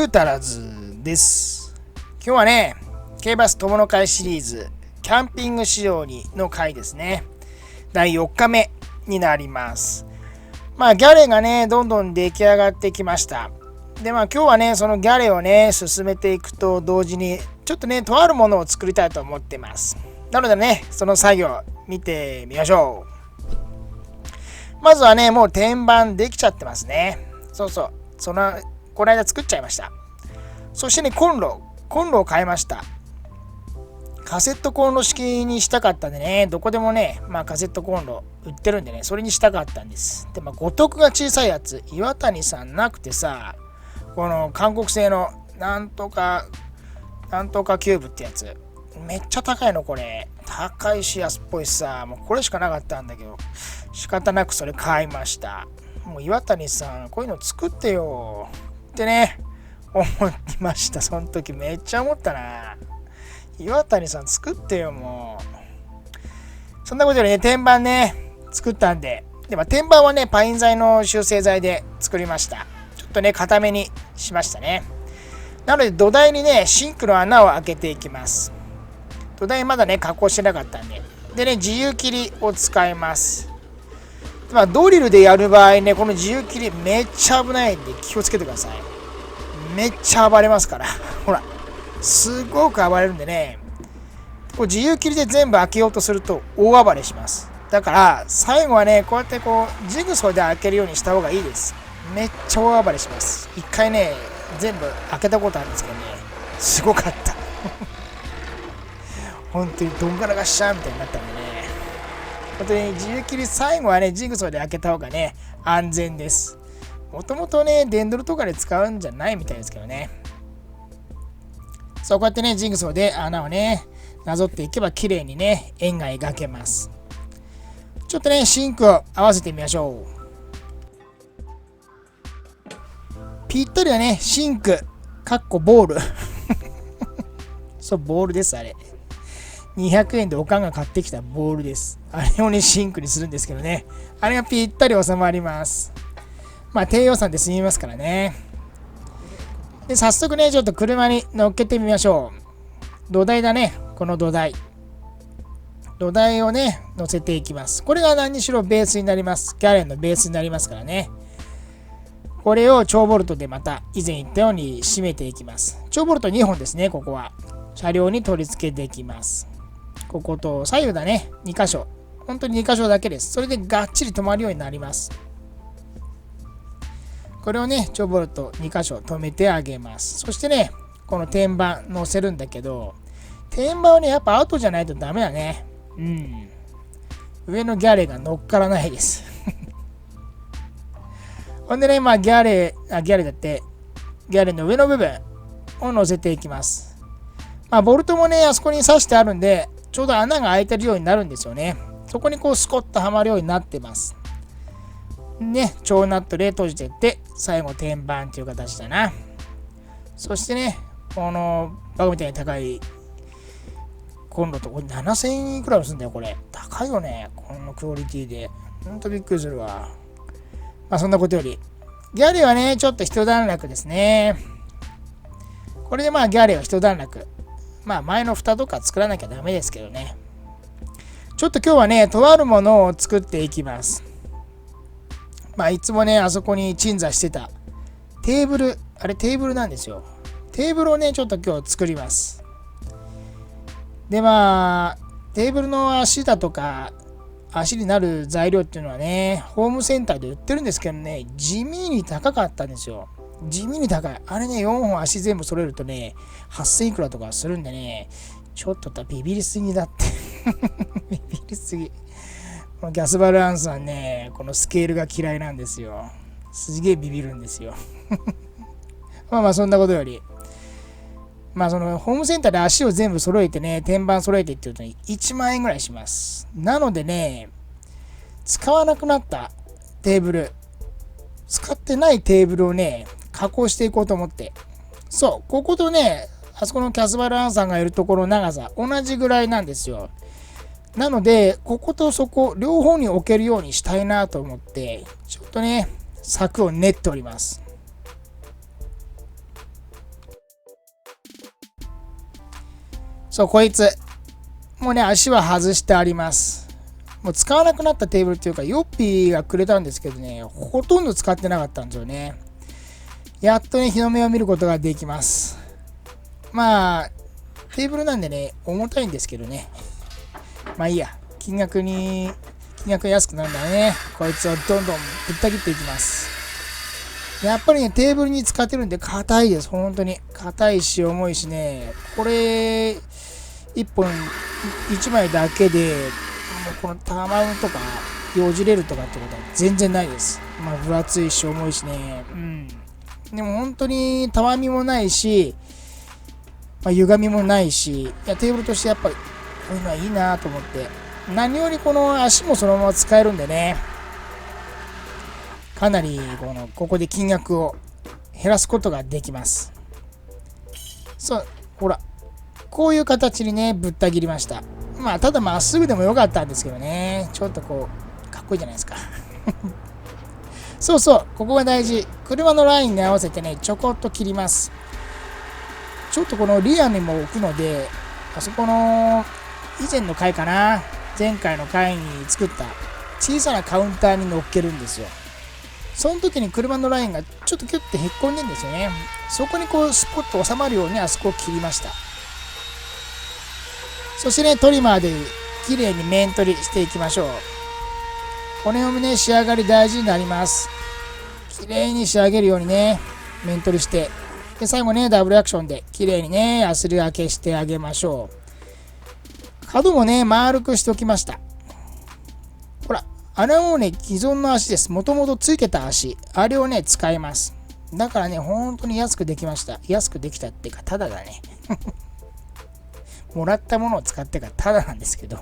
ータラズです。今日はね、Kバス友の会シリーズキャンピング仕様にの回ですね。第4日目になります。ギャレがねどんどん出来上がってきました。で今日はねそのギャレをね進めていくと同時にちょっとねとあるものを作りたいと思ってます。なのでねその作業見てみましょう。まずはねもう天板できちゃってますね。この間作っちゃいました。そしてねコンロを変えました。カセットコンロ式にしたかったんでね、どこでもねカセットコンロ売ってるんでね、それにしたかったんです。で五徳が小さいやつ岩谷さんなくてさ、この韓国製のなんとかキューブってやつめっちゃ高いの。これ高いし安っぽいしさ、もうこれしかなかったんだけど仕方なくそれ買いました。もう岩谷さんこういうの作ってよってね思ってました。その時めっちゃ思ったな。岩谷さん作ってよもう。そんなことよりね天板ね作ったんで、天板はねパイン材の修正材で作りました。ちょっとね固めにしましたね。なので土台にねシンクの穴を開けていきます。土台まだね加工してなかったんで。でね自由切りを使います。ドリルでやる場合ねこの自由切りめっちゃ危ないんで気をつけてください。めっちゃ暴れますからほらすごく暴れるんでね、こう自由切りで全部開けようとすると大暴れします。だから最後はねこうやってジグソーで開けるようにした方がいいです。めっちゃ大暴れします。一回ね全部開けたことあるんですけどね、すごかった本当にどんがらがっしゃーみたいになったんでね、本当に自由切り最後はねジグソーで開けた方がね安全です。もともとねデンドルとかで使うんじゃないみたいですけどね。そうこうやってねジグソーで穴をねなぞっていけば綺麗にね円が描けます。ちょっとねシンクを合わせてみましょう。ぴったりはねシンクボールそうボールです。あれ200円でおかんが買ってきたボールです。あれをねシンクにするんですけどね、あれがぴったり収まります。低予算で済みますからね。で早速ねちょっと車に乗っけてみましょう。土台だね。この土台をね乗せていきます。これが何にしろベースになります。ギャレンのベースになりますからね。これを超ボルトでまた以前言ったように締めていきます。超ボルト2本ですね。ここは車両に取り付けていきます。ここと左右だね2箇所、本当に2箇所だけです。それでがっちり止まるようになります。これをね超ボルト2箇所止めてあげます。そしてねこの天板乗せるんだけど、天板はねやっぱアウトじゃないとダメだね。上のギャレが乗っからないですほんでねギャレの上の部分を乗せていきます。ボルトもねあそこに刺してあるんでちょうど穴が開いてるようになるんですよね。そこにスコッとはまるようになってます。ね、超ナットで閉じていって最後天板っていう形だな。そしてねこのバカみたいに高いコンロとこれ7000円いくらするんだよ。これ高いよねこのクオリティで。ほんとびっくりするわ。そんなことよりギャレはねちょっと一段落ですね。これでギャレは一段落。前の蓋とか作らなきゃダメですけどね。ちょっと今日はねとあるものを作っていきます。いつもねあそこに鎮座してたテーブル、あれテーブルなんですよ。テーブルをねちょっと今日作ります。でテーブルの足だとか足になる材料っていうのはねホームセンターで売ってるんですけどね、地味に高かったんですよ。地味に高い。あれね4本足全部揃えるとね8000いくらとかするんでね、ちょっとビビりすぎだってビビりすぎ。ギャスバルアンさんねこのスケールが嫌いなんですよ。すげえビビるんですよそんなことよりそのホームセンターで足を全部揃えてね天板揃えてって言うとね1万円ぐらいします。なのでね使わなくなったテーブル、使ってないテーブルをね加工していこうと思って、そうこことねあそこのキャスバルアンさんがいるところ長さ同じぐらいなんですよ。なのでこことそこ両方に置けるようにしたいなと思ってちょっとね柵を練っております。そう、こいつ。もうね、足は外してあります。もう使わなくなったテーブルっていうか、ヨッピーがくれたんですけどね、ほとんど使ってなかったんですよね。やっとね、日の目を見ることができます。まあ、テーブルなんでね、重たいんですけどね。まあいいや、金額安くなるんだね。こいつをどんどんぶった切っていきます。やっぱりね、テーブルに使ってるんで硬いです。本当に。硬いし、重いしね。これ、1枚だけで、もうこの玉とか、よじれるとかってことは全然ないです。まあ、分厚いし、重いしね。うん。でも本当に、たわみもないし、まあ、歪みもないし、いや、テーブルとしてやっぱり、こういうのはいいなと思って。何よりこの足もそのまま使えるんでね。かなりここで金額を減らすことができます。そう、ほら、こういう形にね、ぶった切りました。まあ、ただまっすぐでもよかったんですけどね、ちょっとこう、かっこいいじゃないですか。そうそう、ここが大事。車のラインに合わせてね、ちょこっと切ります。ちょっとこのリアにも置くので、あそこの、以前の回かな、前回の回に作った小さなカウンターに乗っけるんですよ。その時に車のラインがちょっとキュッてへっこんでんですよね。そこにこうスポッと収まるようにあそこを切りました。そしてね、トリマーで綺麗に面取りしていきましょう。この辺もね、仕上がり大事になります。綺麗に仕上げるようにね、面取りして。で、最後ね、ダブルアクションで綺麗にね、ヤスリ分けしてあげましょう。角もね、丸くしておきました。ほら。あれもね、既存の足です。もともとつけた足。あれをね、使います。だからね、本当に安くできました。安くできたっていうか、ただだね。もらったものを使ってからただなんですけど。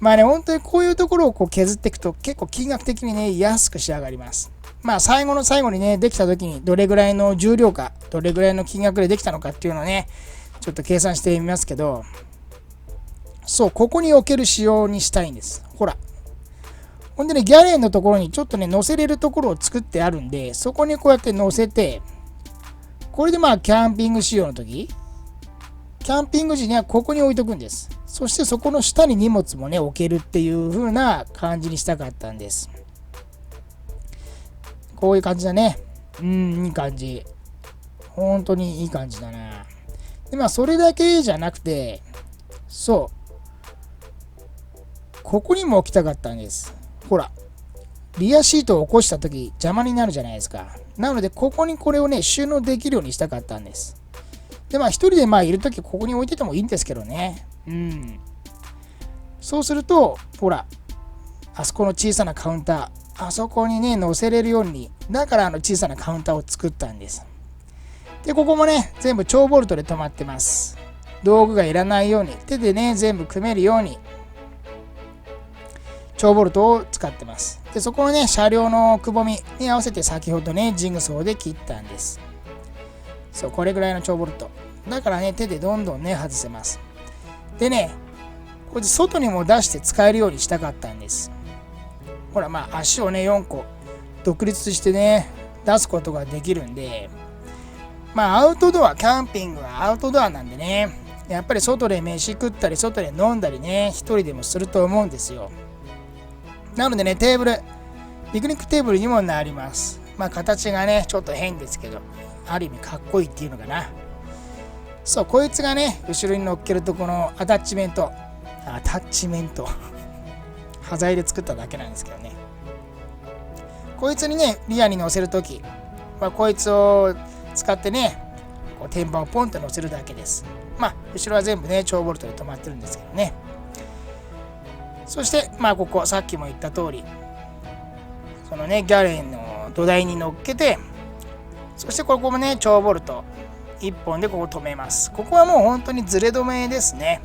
まあね、本当にこういうところをこう削っていくと、結構金額的にね、安く仕上がります。まあ、最後の最後にね、できた時にどれぐらいの重量か、どれぐらいの金額でできたのかっていうのをね、ちょっと計算してみますけど、そう、ここに置ける仕様にしたいんです。ほら。ほんでね、ギャレンのところにちょっとね、乗せれるところを作ってあるんで、そこにこうやって乗せて、これでまあ、キャンピング仕様の時、キャンピング時にはここに置いとくんです。そしてそこの下に荷物もね、置けるっていう風な感じにしたかったんです。こういう感じだね。いい感じ。本当にいい感じだな。で、まあ、それだけじゃなくて、そう。ここにも置きたかったんです。ほら、リアシートを起こしたとき邪魔になるじゃないですか。なので、ここにこれをね、収納できるようにしたかったんです。で、まあ、一人でまあいるときここに置いててもいいんですけどね。そうすると、ほら、あそこの小さなカウンター、あそこにね、乗せれるように、だから小さなカウンターを作ったんです。で、ここもね、全部超ボルトで止まってます。道具がいらないように、手でね、全部組めるように、超ボルトを使ってます。で、そこのね、車両のくぼみに合わせて先ほどね、ジグソーで切ったんです。そう、これぐらいの超ボルト。だからね、手でどんどんね、外せます。でね、これ外にも出して使えるようにしたかったんです。ほら、まあ、足をね、4個独立してね、出すことができるんで、まあ、アウトドア、キャンピングはアウトドアなんでね、やっぱり外で飯食ったり、外で飲んだりね、一人でもすると思うんですよ。なのでね、テーブル、ピクニックテーブルにもなります。まあ、形がね、ちょっと変ですけど、ある意味かっこいいっていうのかな。そう、こいつがね、後ろに乗っけるとこのアタッチメント、端材で作っただけなんですけどね。こいつにね、リアに乗せるとき、まあ、こいつを使ってね、こう天板をポンと乗せるだけです。まあ、後ろは全部ね、超ボルトで止まってるんですけどね。そして、まあ、ここ、さっきも言った通り、そのね、ギャレンの土台に乗っけて、そしてここもね、超ボルト1本でここ止めます。ここはもう本当にズレ止めですね。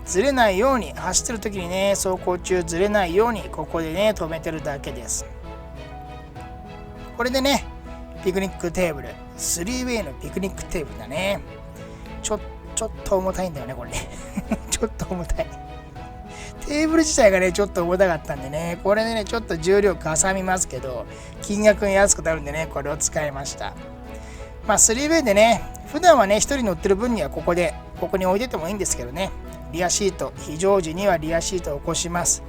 ずれないように、走ってる時にね、走行中ずれないように、ここでね、止めてるだけです。これでね、ピクニックテーブル、3way のピクニックテーブルだね。ちょっと重たいんだよね、これね。ちょっと重たい。テーブル自体がね、ちょっと重たかったんでね、これでね、ちょっと重量かさみますけど、金額が安くなるんでね、これを使いました。まあ、3way でね、普段はね、一人乗ってる分にはここに置いててもいいんですけどね、リアシート、非常時にはリアシートを起こします。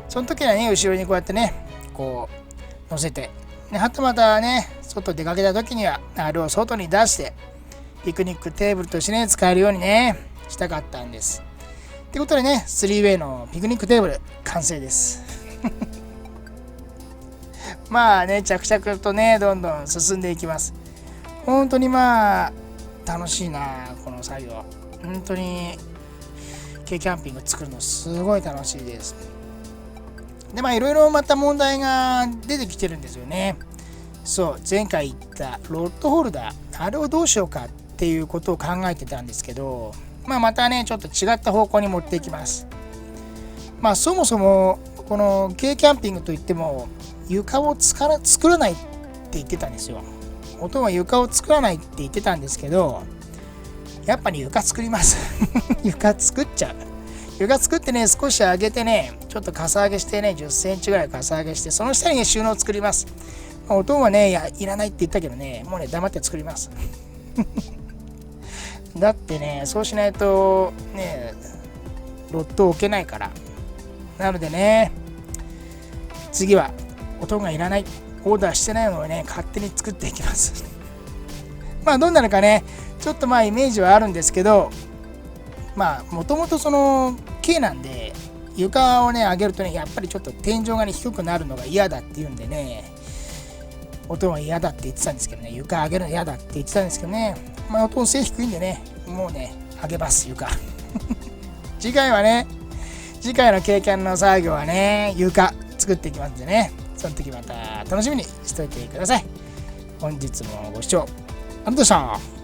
その時はね、後ろにこうやってね、こう乗せて、ね、はたまたね、外出かけた時にはあれを外に出してピクニックテーブルとしてね、使えるようにね、したかったんです。ということでね、3ウェイのピクニックテーブル完成ですまあね、着々とね、どんどん進んでいきます。本当にまあ楽しいな、この作業。本当に軽キャンピング作るのすごい楽しいです。で、まあいろいろまた問題が出てきてるんですよね。そう、前回言ったロッドホルダー、あれをどうしようかっていうことを考えてたんですけど、またね、ちょっと違った方向に持っていきます。そもそもこの軽キャンピングといっても床を作らないって言ってたんですよ。音は床を作らないって言ってたんですけど、やっぱり床作ります床作っちゃう。床作ってね、少し上げてね、ちょっとかさ上げしてね、10センチぐらいかさ上げして、その下に、ね、収納を作ります。音はね、いらないって言ったけどね、もうね、黙って作りますだってね、そうしないとね、ロッドを置けないから。なのでね、次は音がいらない、オーダーしてないのをね、勝手に作っていきますどんなのかね、ちょっとイメージはあるんですけど、もともとその軽なんで、床をね上げるとね、やっぱりちょっと天井がね低くなるのが嫌だっていうんでね、音は嫌だって言ってたんですけどね、床上げるの嫌だって言ってたんですけどね、音性低いんでね、もうね上げます床次回の軽キャンの作業はね、床作っていきますんでね、その時また楽しみにしておいてください。本日もご視聴ありがとうございました。